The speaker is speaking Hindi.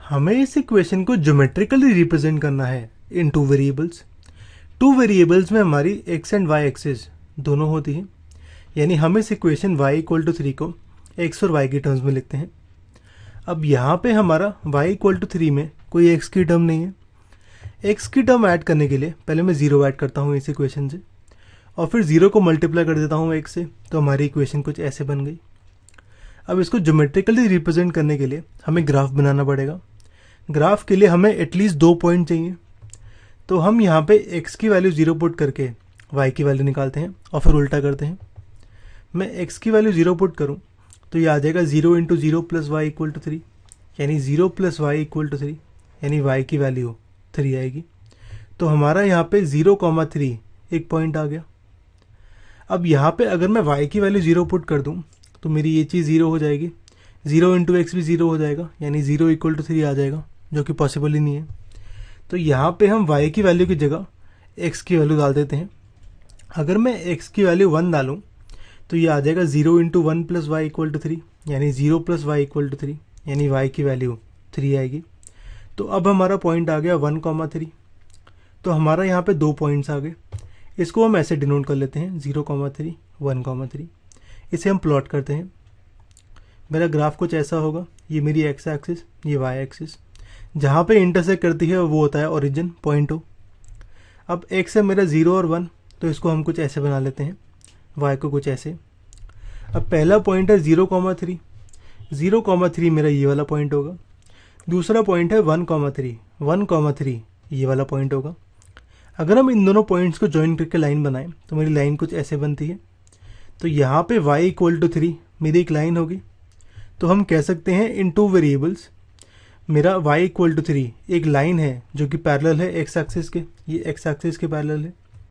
हमें इस इक्वेशन को ज्योमेट्रिकली रिप्रेजेंट करना है इन टू वेरिएबल्स। टू वेरिएबल्स में हमारी एक्स एंड वाई एक्सिस दोनों होती हैं, यानी हम इस इक्वेशन y इक्वल टू 3 को x और y की टर्म्स में लिखते हैं। अब यहाँ पे हमारा y इक्वल टू 3 में कोई x की टर्म नहीं है। x की टर्म ऐड करने के लिए पहले मैं 0 ऐड करता हूँ इस इक्वेशन से और फिर 0 को मल्टीप्लाई कर देता हूँ x से, तो हमारी इक्वेशन कुछ ऐसे बन गई। अब इसको ज्योमेट्रिकली रिप्रेजेंट करने के लिए हमें ग्राफ बनाना पड़ेगा। ग्राफ के लिए हमें एटलीस्ट 2 पॉइंट चाहिए, तो हम यहाँ पे x की वैल्यू 0 पुट करके y की वैल्यू निकालते हैं और फिर उल्टा करते हैं। मैं x की वैल्यू 0 पुट करूँ तो ये आ जाएगा 0 into 0 plus y equal to 3, यानी 0 प्लस वाई इक्वल टू 3, यानी y की वैल्यू 3 आएगी। तो हमारा यहाँ पे 0,3 एक पॉइंट आ गया। अब यहाँ पे अगर मैं y की वैल्यू 0 पुट कर दूँ तो मेरी ये चीज़ 0 हो जाएगी, 0 इंटू एक्स भी 0 हो जाएगा, यानी 0 इक्वल टू 3 आ जाएगा, जो कि पॉसिबल ही नहीं है। तो यहाँ पे हम y की वैल्यू की जगह x की वैल्यू डाल देते हैं। अगर मैं x की वैल्यू 1 डालूँ तो ये आ जाएगा 0 into 1 plus y equal to 3, यानी 0 प्लस वाई इक्वल टू 3, यानी y की वैल्यू 3 आएगी। तो अब हमारा पॉइंट आ गया 1,3। तो हमारा यहाँ पे 2 पॉइंट्स आ गए। इसको हम ऐसे डिनोट कर लेते हैं 0,3 1,3। इसे हम प्लॉट करते हैं। मेरा ग्राफ कुछ ऐसा होगा, ये मेरी एक्स एक्सिस, ये वाई एक्सिस, जहाँ पे इंटरसेक्ट करती है वो होता है ओरिजिन पॉइंट O। अब एक्स है मेरा 0 और 1, तो इसको हम कुछ ऐसे बना लेते हैं, वाई को कुछ ऐसे। अब पहला पॉइंट है 0,3, 0,3 मेरा ये वाला पॉइंट होगा। दूसरा पॉइंट है 1,3, 1,3 ये वाला पॉइंट होगा। अगर हम इन दोनों पॉइंट्स को ज्वाइन करके लाइन बनाएं तो मेरी लाइन कुछ ऐसे बनती है। तो यहाँ पे y इक्वल टू 3 मेरी एक लाइन होगी। तो हम कह सकते हैं इन टू वेरिएबल्स मेरा y इक्वल टू 3 एक लाइन है जो कि पैरेलल है x एक्सिस के, ये x एक्सिस के पैरेलल है।